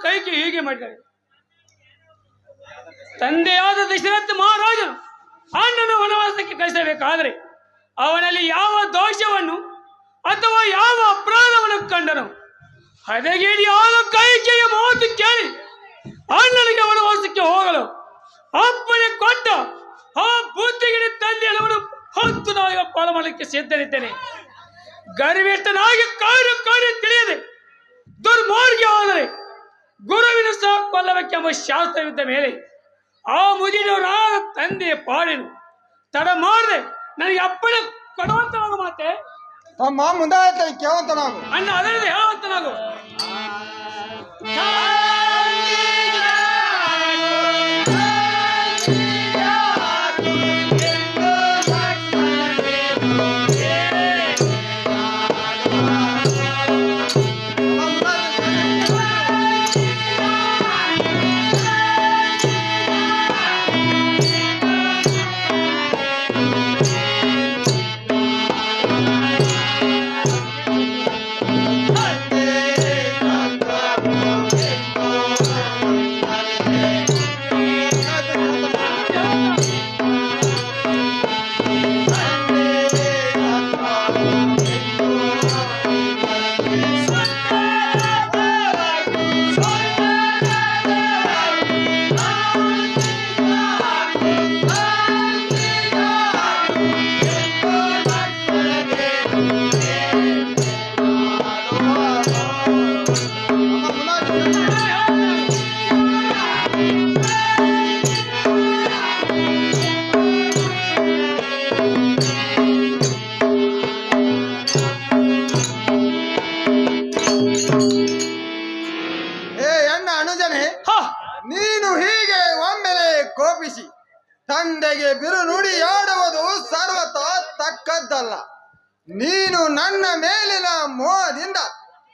ಕೈಗೆ ಹೀಗೆ ಮಾಡಿದ್ದಾರೆ. ತಂದೆಯಾದ ದಶರಥ ಮಹಾರಾಜನು ಅಣ್ಣನು ವನವಾಸಕ್ಕೆ ಕಳಿಸಬೇಕಾದರೆ ಅವನಲ್ಲಿ ಯಾವ ದೋಷವನ್ನು ಅಥವಾ ಯಾವ ಅಪರಾಧವನ್ನು ಕಂಡನು ಹದಗೆಡಿಯಾದ ಕೈಕೆಯ ಮಾತು ಕೇಳಿ ಅಣ್ಣನಿಗೆ ವನವಾಸಕ್ಕೆ ಹೋಗಲು ಅಪ್ಪಣೆ ಕೊಟ್ಟ ಆ ಬುದ್ಧಿಗಿಡ ತಂದೆಯನ್ನು ಹೊತ್ತು ನಾಗ ಪಾಲು ಮಾಡಲಿಕ್ಕೆ ಸಿದ್ಧರಿದ್ದೇನೆ. ಗರ್ವಿಷ್ಠನಾಗಿ ಕಾರ್ಯ ತಿಳಿಯದೆ ದುರ್ಮಾರ್ಗ ಆದರೆ ಗುರುವಿನ ಸಹ ಕೊಲ್ಲಬೇಕೆಂಬ ಶಾಸ್ತ್ರವಿದ್ದ ಮೇಲೆ ಆ ಮುದಿನವರಾದ ತಂದೆಯ ಪಾಡಿನು ತಡ ಮಾಡದೆ ನನಗೆ ಅಪ್ಪಣೆ ಕೊಡುವಂತನಾಗು. ಮಾತೆ ತಮ್ಮ ಮುಂದಾಯ್ತು ಕೇಳುವಂತನಾಗು. ಅಣ್ಣ ಅದರಿಂದ ಹೇಳುವಂತನಾಗು. ನೀನು ಹೀಗೆ ಒಮ್ಮೆಲೆ ಕೋಪಿಸಿ ತಂದೆಗೆ ಬಿರು ನುಡಿಯಾಡುವುದು ಸರ್ವತಾ ತಕ್ಕದ್ದಲ್ಲ. ನೀನು ನನ್ನ ಮೇಲಿನ ಮೋಹದಿಂದ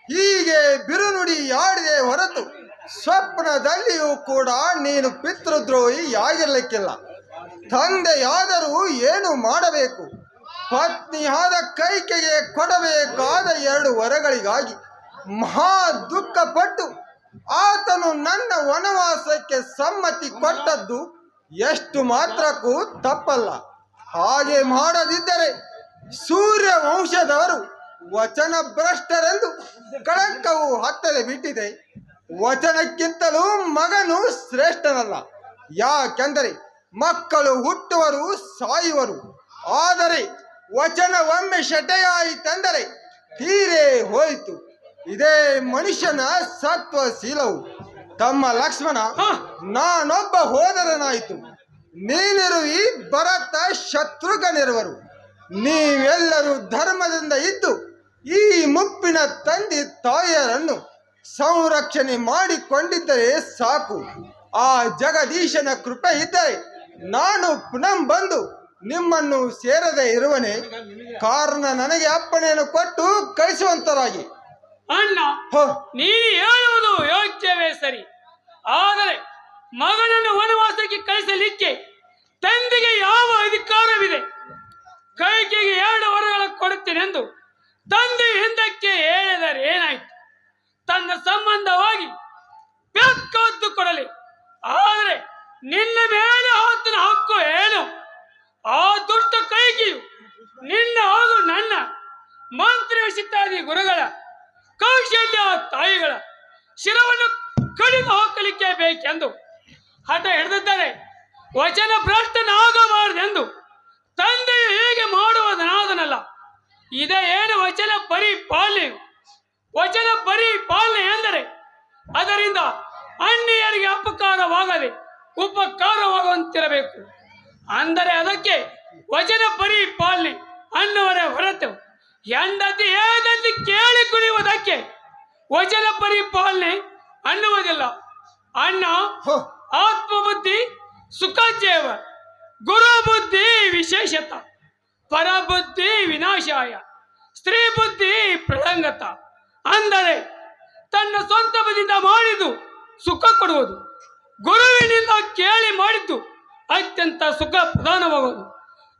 ಹೀಗೆ ಬಿರುನುಡಿಯಾಡಿದೆ ಹೊರತು ಸ್ವಪ್ನದಲ್ಲಿಯೂ ಕೂಡ ನೀನು ಪಿತೃದ್ರೋಹಿಯಾಗಿರ್ಲಿಕ್ಕಿಲ್ಲ. ತಂದೆಯಾದರೂ ಏನು ಮಾಡಬೇಕು? ಪತ್ನಿಯಾದ ಕೈಕೆಗೆ ಕೊಡಬೇಕಾದ 2 ವರಗಳಿಗಾಗಿ ಮಹಾ ದುಃಖಪಟ್ಟು ಆತನು ನನ್ನ ವನವಾಸಕ್ಕೆ ಸಮ್ಮತಿ ಕೊಟ್ಟದ್ದು ಎಷ್ಟು ಮಾತ್ರಕ್ಕೂ ತಪ್ಪಲ್ಲ. ಹಾಗೆ ಮಾಡದಿದ್ದರೆ ಸೂರ್ಯ ವಂಶದವರು ವಚನ ಭ್ರಷ್ಟರೆಂದು ಕಳಂಕವು ಹತ್ತಲೆ ಬಿಟ್ಟಿದೆ. ವಚನಕ್ಕಿಂತಲೂ ಮಗನು ಶ್ರೇಷ್ಠನಲ್ಲ. ಯಾಕೆಂದರೆ ಮಕ್ಕಳು ಹುಟ್ಟುವರು ಸಾಯುವರು, ಆದರೆ ವಚನ ಒಮ್ಮೆ ಶಟೆಯಾಯಿತೆಂದರೆ ತೀರೇ ಹೋಯಿತು. ಇದೇ ಮನುಷ್ಯನ ಸತ್ವಶೀಲವು. ತಮ್ಮ ಲಕ್ಷ್ಮಣ, ನಾನೊಬ್ಬ ಹೋದರನಾಯಿತು, ನೀನಿರುವಿ ಭರತ ಶತ್ರುಘ್ನನಿರುವರು. ನೀವೆಲ್ಲರೂ ಧರ್ಮದಿಂದ ಇದ್ದು ಈ ಮುಪ್ಪಿನ ತಂದೆ ತಾಯಿಯರನ್ನು ಸಂರಕ್ಷಣೆ ಮಾಡಿಕೊಂಡಿದ್ದರೆ ಸಾಕು. ಆ ಜಗದೀಶನ ಕೃಪೆ ಇದ್ದರೆ ನಾನು ಪುನಃ ಬಂದು ನಿಮ್ಮನ್ನು ಸೇರದೆ ಇರುವನೆ. ಕಾರಣ ನನಗೆ ಅಪ್ಪಣೆಯನ್ನು ಕೊಟ್ಟು ಕಳಿಸುವಂತರಾಗಿ. ಅಣ್ಣ, ನೀನು ಹೇಳುವುದು ಯೋಗ್ಯವೇ ಸರಿ. ಆದರೆ ಮಗನನ್ನು ವನವಾಸಕ್ಕೆ ಕಳಿಸಲಿಕ್ಕೆ ತಂದೆಗೆ ಯಾವ ಅಧಿಕಾರವಿದೆ? ಕೈಕೆಗೆ 2 ವರಗಳ ಕೊಡುತ್ತೇನೆಂದು ತಂದೆ ಹಿಂದಕ್ಕೆ ಹೇಳಿದರೆ ಏನಾಯ್ತು? ತನ್ನ ಸಂಬಂಧವಾಗಿ ಬೇಕಾದ್ದು ಕೊಡಲಿ. ಆದರೆ ನಿನ್ನ ಮೇಲೆ ಆತನ ಹಕ್ಕು ಏನು? ಆ ದುಷ್ಟ ಕೈಕೆಯು ನಿನ್ನ ಹಾಗೂ ನನ್ನ ಮಂತ್ರಿ ಸಿಟ್ಟಾದಿ ಗುರುಗಳ ಕೌಶಲ್ಯ ತಾಯಿಗಳ ಶಿರವನ್ನು ಕಡಿದು ಹಾಕಲಿಕ್ಕೆ ಬೇಕೆಂದು ಹಠ ಹಿಡಿದಿದ್ದಾರೆ. ವಚನ ಭ್ರಷ್ಟನಾಗಬಾರದೆಂದು ತಂದೆಯು ಹೇಗೆ ಮಾಡುವುದನಾದನಲ್ಲ. ಇದೇ ಏನು ವಚನ ಪರಿಪಾಲನೆ? ವಚನ ಪರಿಪಾಲನೆ ಎಂದರೆ ಅದರಿಂದ ಅನ್ಯರಿಗೆ ಅಪಕಾರವಾಗದೆ ಉಪಕಾರವಾಗುವಂತಿರಬೇಕು. ಅಂದರೆ ಅದಕ್ಕೆ ವಚನ ಪರಿಪಾಲನೆ ಅನ್ನುವರ ಹೊರತು ಹೆಂಡತಿ ಏದಂತೆ ಕೇಳಿ ಕುಣಿಯುವುದಕ್ಕೆ ವಚನ ಪರಿಪಾಲನೆ ಅನ್ನುವುದಿಲ್ಲ. ಅಣ್ಣ, ಆತ್ಮಬುದ್ಧಿ ಸುಖಜೇವ, ಗುರು ಬುದ್ಧಿ ವಿಶೇಷತ, ಪರಬುದ್ಧಿ ವಿನಾಶಾಯ, ಸ್ತ್ರೀ ಬುದ್ಧಿ ಪ್ರಸಂಗತ. ಅಂದರೆ ತನ್ನ ಸ್ವಂತ ಬುದ್ಧಿಯಿಂದ ಮಾಡಿದ್ದು ಸುಖ ಕೊಡುವುದು, ಗುರುವಿನಿಂದ ಕೇಳಿ ಮಾಡಿದ್ದು ಅತ್ಯಂತ ಸುಖ ಪ್ರಧಾನವಾಗುವುದು.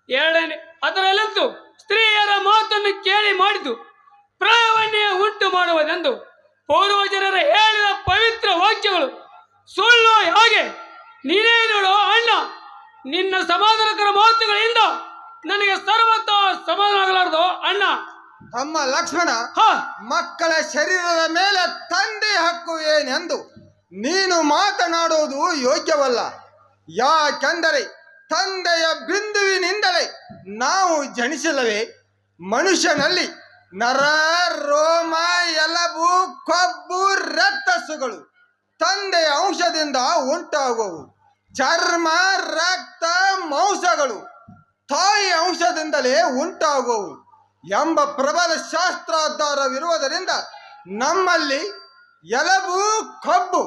ಎರಡನೇ ಅದರಲ್ಲಂತೂ ಸ್ತ್ರೀಯರ ಮಾತನ್ನು ಕೇಳಿ ಮಾಡಿದ್ದು ಪ್ರಾಯವನ್ನೇ ಉಂಟು ಮಾಡುವುದೆಂದು ಪೂರ್ವಜನರ ಹೇಳಿದ ಪವಿತ್ರ ವಾಕ್ಯಗಳು ಸುಳ್ಳು. ಹಾಗೆ ನೀನೇ ನೋಡು ಅಣ್ಣ, ನಿನ್ನ ಸಮಾಧಾನಕರ ಮಾತುಗಳಿಂದ ನನಗೆ ಸರ್ವತಾ ಸಮಾಧಾನ ಆಗಲಾರದು ಅಣ್ಣ. ತಮ್ಮ ಲಕ್ಷ್ಮಣ, ಮಕ್ಕಳ ಶರೀರದ ಮೇಲೆ ತಂದೆ ಹಕ್ಕು ಏನೆಂದು ನೀನು ಮಾತನಾಡುವುದು ಯೋಗ್ಯವಲ್ಲ. ಯಾಕೆಂದರೆ ತಂದೆಯ ಬಿಂದುವಿನಿಂದಲೇ ನಾವು ಜನಿಸಿಲ್ಲವೇ? ಮನುಷ್ಯನಲ್ಲಿ ನರ, ರೋಮ, ಎಲಬು, ಕೊಬ್ಬು, ರಕ್ತಸುಗಳು ತಂದೆಯ ಅಂಶದಿಂದ ಉಂಟಾಗುವು. ಚರ್ಮ, ರಕ್ತ, ಮಾಂಸಗಳು ತಾಯಿ ಅಂಶದಿಂದಲೇ ಉಂಟಾಗುವು ಎಂಬ ಪ್ರಬಲ ಶಾಸ್ತ್ರಾಧಾರವಿರುವುದರಿಂದ ನಮ್ಮಲ್ಲಿ ಎಲಬು, ಕೊಬ್ಬು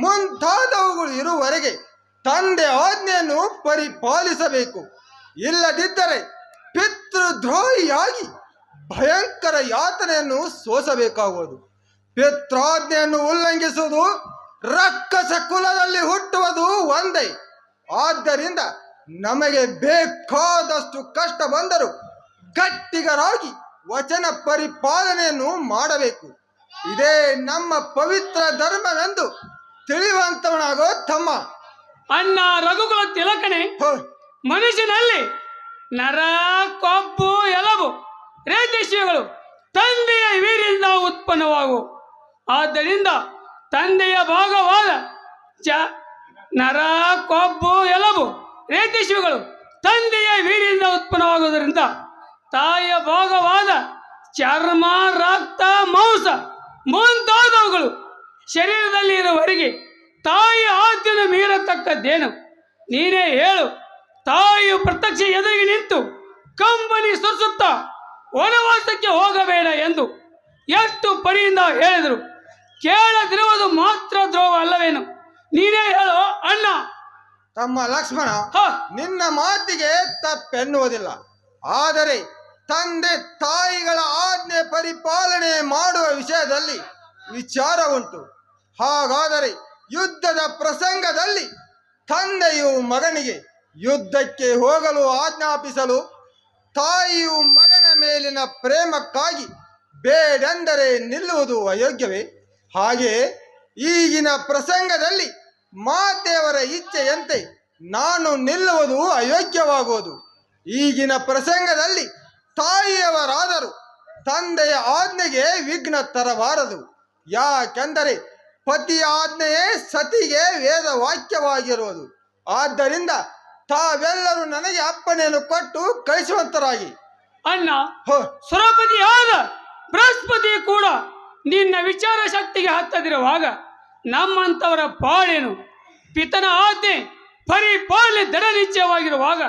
ಮುಂತಾದವುಗಳು ಇರುವವರೆಗೆ ತಂದೆ ಆಜ್ಞೆಯನ್ನು ಪರಿಪಾಲಿಸಬೇಕು. ಇಲ್ಲದಿದ್ದರೆ ಪಿತೃದ್ರೋಹಿಯಾಗಿ ಭಯಂಕರ ಯಾತನೆಯನ್ನು ಸೋಸಬೇಕಾಗುವುದು. ಪಿತ್ರಾಜ್ಞೆಯನ್ನು ಉಲ್ಲಂಘಿಸುವುದು ರಕ್ಕಸ ಕುಲದಲ್ಲಿ ಹುಟ್ಟುವುದು ಒಂದೇ. ಆದ್ದರಿಂದ ನಮಗೆ ಬೇಕಾದಷ್ಟು ಕಷ್ಟ ಬಂದರೂ ಗಟ್ಟಿಗರಾಗಿ ವಚನ ಪರಿಪಾಲನೆಯನ್ನು ಮಾಡಬೇಕು. ಇದೇ ನಮ್ಮ ಪವಿತ್ರ ಧರ್ಮವೆಂದು ತಿಳಿಯುವಂತವನಾಗೋ ತಮ್ಮ. ಅಣ್ಣ ರಘುಕುಲ ತಿಲಕಣೆ, ಮನುಷ್ಯನಲ್ಲಿ ನರ, ಕೊಬ್ಬು, ಎಲಬು, ರೇತೇಶಿಗಳು ತಂದೆಯ ವೀರ್ಯದಿಂದ ಉತ್ಪನ್ನವಾಗುವು. ಆದ್ದರಿಂದ ತಂದೆಯ ಭಾಗವಾದ ನರ, ಕೊಬ್ಬು, ಎಲಬು, ರೇತೇಶಿಗಳು ತಂದೆಯ ವೀರ್ಯದಿಂದ ಉತ್ಪನ್ನವಾಗುವುದರಿಂದ ತಾಯಿಯ ಭಾಗವಾದ ಚರ್ಮ, ರಕ್ತ, ಮಾಂಸ ಮುಂತಾದವುಗಳು ಶರೀರದಲ್ಲಿ ಇರುವವರೆಗೆ ತಾಯಿಯ ಆಜ್ಞೆಯನ್ನು ಮೀರತಕ್ಕದ್ದೇನು? ನೀನೇ ಹೇಳು. ತಾಯಿಯು ಪ್ರತ್ಯಕ್ಷ ಎದುರಿಗೆ ನಿಂತು ಕಂಬನಿ ಸುರಿಸುತ್ತಾ ವನವಾಸಕ್ಕೆ ಹೋಗಬೇಡ ಎಂದು ಎಷ್ಟು ಪರಿಯಿಂದ ಹೇಳಿದರು. ಕೇಳದಿರುವುದು ಮಾತ್ರ ದ್ರೋಹ ಅಲ್ಲವೇನು? ನೀನೇ ಹೇಳು ಅಣ್ಣ. ತಮ್ಮ ಲಕ್ಷ್ಮಣ, ನಿನ್ನ ಮಾತಿಗೆ ತಪ್ಪೆನ್ನುವುದಿಲ್ಲ. ಆದರೆ ತಂದೆ ತಾಯಿಗಳ ಆಜ್ಞೆ ಪರಿಪಾಲನೆ ಮಾಡುವ ವಿಷಯದಲ್ಲಿ ವಿಚಾರ ಉಂಟು. ಹಾಗಾದರೆ ಯುದ್ಧದ ಪ್ರಸಂಗದಲ್ಲಿ ತಂದೆಯು ಮಗನಿಗೆ ಯುದ್ಧಕ್ಕೆ ಹೋಗಲು ಆಜ್ಞಾಪಿಸಲು ತಾಯಿಯು ಮಗನ ಮೇಲಿನ ಪ್ರೇಮಕ್ಕಾಗಿ ಬೇಡೆಂದರೆ ನಿಲ್ಲುವುದು ಅಯೋಗ್ಯವೇ? ಹಾಗೆಯೇ ಈಗಿನ ಪ್ರಸಂಗದಲ್ಲಿ ಮಾತೆಯವರ ಇಚ್ಛೆಯಂತೆ ನಾನು ನಿಲ್ಲುವುದು ಅಯೋಗ್ಯವಾಗುವುದು. ಈಗಿನ ಪ್ರಸಂಗದಲ್ಲಿ ತಾಯಿಯವರಾದರೂ ತಂದೆಯ ಆಜ್ಞೆಗೆ ವಿಘ್ನ ತರಬಾರದು. ಯಾಕೆಂದರೆ ಪತಿಯ ಆಜ್ಞೆಯೇ ಸತಿಗೆ ವೇದ ವಾಕ್ಯವಾಗಿರುವುದು. ಆದ್ದರಿಂದ ತಾವೆಲ್ಲರೂ ನನಗೆ ಅಪ್ಪಣೆಯನ್ನು ಕೊಟ್ಟು ಕಳಿಸುವಂತರಾಗಿ. ಅಣ್ಣ, ಸುರಪತಿಯಾದ ಬೃಹಸ್ಪತಿ ಕೂಡ ನಿನ್ನ ವಿಚಾರ ಶಕ್ತಿಗೆ ಹತ್ತದಿರುವಾಗ ನಮ್ಮಂಥವರ ಪಾಳೇನು? ಪಿತನ ಆಜ್ಞೆ ಪರಿಪಾಲನೆ ದೃಢ ನಿಶ್ಚಯವಾಗಿರುವಾಗ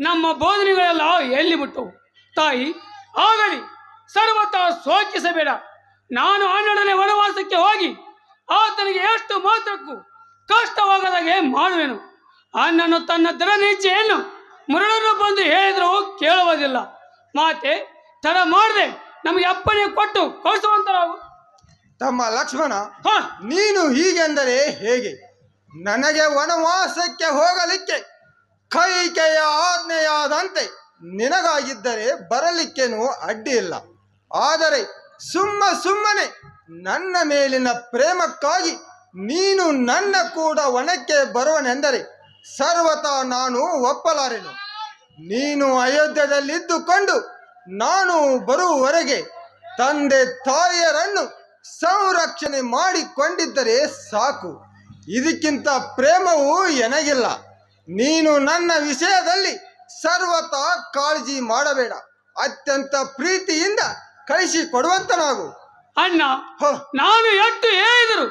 ನಮ್ಮ ಬೋಧನೆಗಳೆಲ್ಲ ಎಲ್ಲಿ ಮುಟ್ಟವು? ತಾಯಿ ಆಗಲಿ ಸರ್ವತಾ ಶೋಕಿಸಬೇಡ. ನಾನು ಅಣ್ಣನೊಡನೆ ವನವಾಸಕ್ಕೆ ಹೋಗಿ ಆತನಿಗೆ ಎಷ್ಟು ಮಾತ್ರಕ್ಕೂ ಕಷ್ಟವಾಗದಾಗೆ ಮಾಡುವೆನು. ಅಣ್ಣನು ತನ್ನ ದೃಢ ನಿಶ್ಚಯನ್ನು ಮುರಳನ್ನು ಬಂದು ಹೇಳಿದರೂ ಕೇಳುವುದಿಲ್ಲ. ಮಾತೆ ತಡ ಮಾಡದೆ ನಮಗೆ ಅಪ್ಪಣೆ ಕೊಟ್ಟು ಕಳಿಸುವಂತರಾಗು. ತಮ್ಮ ಲಕ್ಷ್ಮಣ, ಹ ನೀನು ಹೀಗೆಂದರೆ ಹೇಗೆ? ನನಗೆ ವನವಾಸಕ್ಕೆ ಹೋಗಲಿಕ್ಕೆ ಕೈಕೆಯ ಆಜ್ಞೆಯಾದಂತೆ ನಿನಗಾಗಿದ್ದರೆ ಬರಲಿಕ್ಕೇನು ಅಡ್ಡಿ ಇಲ್ಲ. ಆದರೆ ಸುಮ್ಮನೆ ನನ್ನ ಮೇಲಿನ ಪ್ರೇಮಕ್ಕಾಗಿ ನೀನು ನನ್ನ ಕೂಡ ವನಕ್ಕೆ ಬರುವನೆಂದರೆ ಸರ್ವತಾ ನಾನು ಒಪ್ಪಲಾರೆನು. ನೀನು ಅಯೋಧ್ಯದಲ್ಲಿದ್ದುಕೊಂಡು ನಾನು ಬರುವವರೆಗೆ ತಂದೆ ತಾಯಿಯರನ್ನು ಸಂರಕ್ಷಣೆ ಮಾಡಿಕೊಂಡಿದ್ದರೆ ಸಾಕು. ಇದಕ್ಕಿಂತ ಪ್ರೇಮವೂ ಎನಗಿಲ್ಲ. ನೀನು ನನ್ನ ವಿಷಯದಲ್ಲಿ ಸರ್ವತಾ ಕಾಳಜಿ ಮಾಡಬೇಡ. ಅತ್ಯಂತ ಪ್ರೀತಿಯಿಂದ ಕಳಿಸಿಕೊಡುವಂತನಾಗು. ಅಣ್ಣ, ಹ ನಾನು ಎಷ್ಟು ಹೇಳಿದರು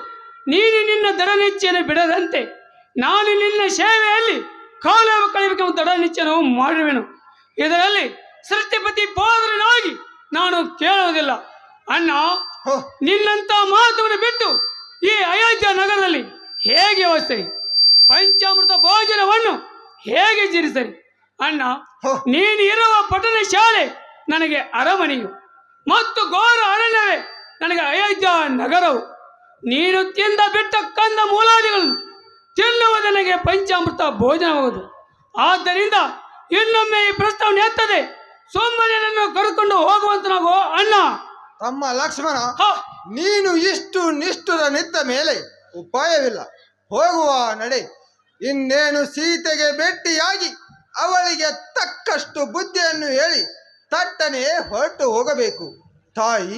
ನೀನು ನಿನ್ನ ದೃಢ ನಿಶ್ಚಯನ ಬಿಡದಂತೆ ನಾನು ನಿನ್ನ ಸೇವೆಯಲ್ಲಿ ಕಾಲ ಕಳೆಯಬೇಕೆಂಬ ದೃಢ ನಿಶ್ಚಯನವು ಮಾಡುವೆನು. ಇದರಲ್ಲಿ ಸೃಷ್ಟಿಪತಿ ಬೋಧನಾಗಿ ನಾನು ಕೇಳುವುದಿಲ್ಲ. ಅಣ್ಣ, ಹ ನಿನ್ನಂತ ಮಾತುವನ್ನು ಬಿಟ್ಟು ಈ ಅಯೋಧ್ಯ ನಗರದಲ್ಲಿ ಹೇಗೆ ವಸಿರಿ? ಪಂಚಾಮೃತ ಭೋಜನವನ್ನು ಹೇಗೆ ಜೀರಿಸರಿ? ಅಣ್ಣ, ನೀನು ಇರುವ ಪಟ್ಟಣ ಶಾಲೆ ನನಗೆ ಅರಮನೆಯು ಮತ್ತು ಘೋರ ಅರಣ್ಯವೇ ನನಗೆ ಅಯೋಧ್ಯ ನಗರವು. ನೀನು ತಿಂದ ಬಿಟ್ಟ ಕಂದ ಮೂಲಾದಿಗಳನ್ನು ತಿನ್ನುವುದು ನನಗೆ ಪಂಚಾಮೃತ ಭೋಜನವಾಗುವುದು. ಆದ್ದರಿಂದ ಇನ್ನೊಮ್ಮೆ ಈ ಪ್ರಸ್ತಾವನೆ ಎತ್ತದೆ ಸುಮ್ಮನೆ ನನ್ನ ಕರೆದುಕೊಂಡು ಹೋಗುವಂತನಾಗೋ ಅಣ್ಣ. ತಮ್ಮ ಲಕ್ಷ್ಮಣ, ಹ ನೀನು ಇಷ್ಟು ನಿಷ್ಠುರ ನಿಂತ ಮೇಲೆ ಉಪಾಯವಿಲ್ಲ. ಹೋಗುವ ನಡೆ. ಇನ್ನೇನು ಸೀತೆಗೆ ಭೇಟಿಯಾಗಿ ಅವಳಿಗೆ ತಕ್ಕಷ್ಟು ಬುದ್ಧಿಯನ್ನು ಹೇಳಿ ತಟ್ಟನೆ ಹೊರಟು ಹೋಗಬೇಕು. ತಾಯಿ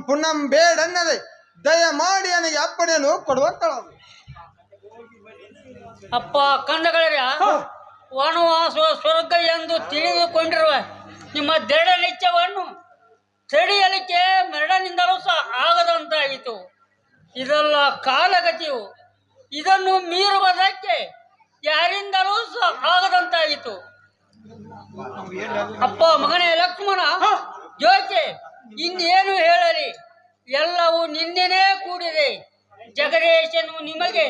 ಪುನಂ ಬೇಡನ್ನದೆ ದಯಮಾಡಿ ನನಗೆ ಅಪ್ಪಣೆಯನ್ನು ಕೊಡುವಂತಳಾಗು. ಅಪ್ಪ ಕಂದಗಳರ್ಯ, ವನವಾಸ ಸ್ವರ್ಗ ಎಂದು ತಿಳಿದುಕೊಂಡಿರುವ ನಿಮ್ಮ ದೃಢ ನಿಶ್ಚಯವನ್ನು ತಡೆಯಲಿಕ್ಕೆ ಮರಣದಿಂದಲೂ ಸಹ ಆಗದಂತಾಯಿತು. ಇದೆಲ್ಲ ಕಾಲಗತಿಯು. ಇದನ್ನು ಮೀರುವುದಕ್ಕೆ ಯಾರಿಂದಲೂ ಸಹ ಆಗದಂತಾಯಿತು. ಅಪ್ಪ ಮಗನೇ ಲಕ್ಷ್ಮಣ, ಜೋಕೆ ಇನ್ನೇನು ಹೇಳಲಿ? ಎಲ್ಲವೂ ನಿನ್ನೆನೇ ಕೂಡಿದೆ. ಜಗದೀಶನು ನಿಮಗೆ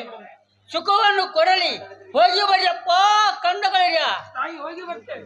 ಸುಖವನ್ನು ಕೊಡಲಿ. ಹೋಗಿ ಬರಿಯಪ್ಪ ಕಂದಗಳರ್ಯ. ಹೋಗಿ ಬರ್ತೇವೆ.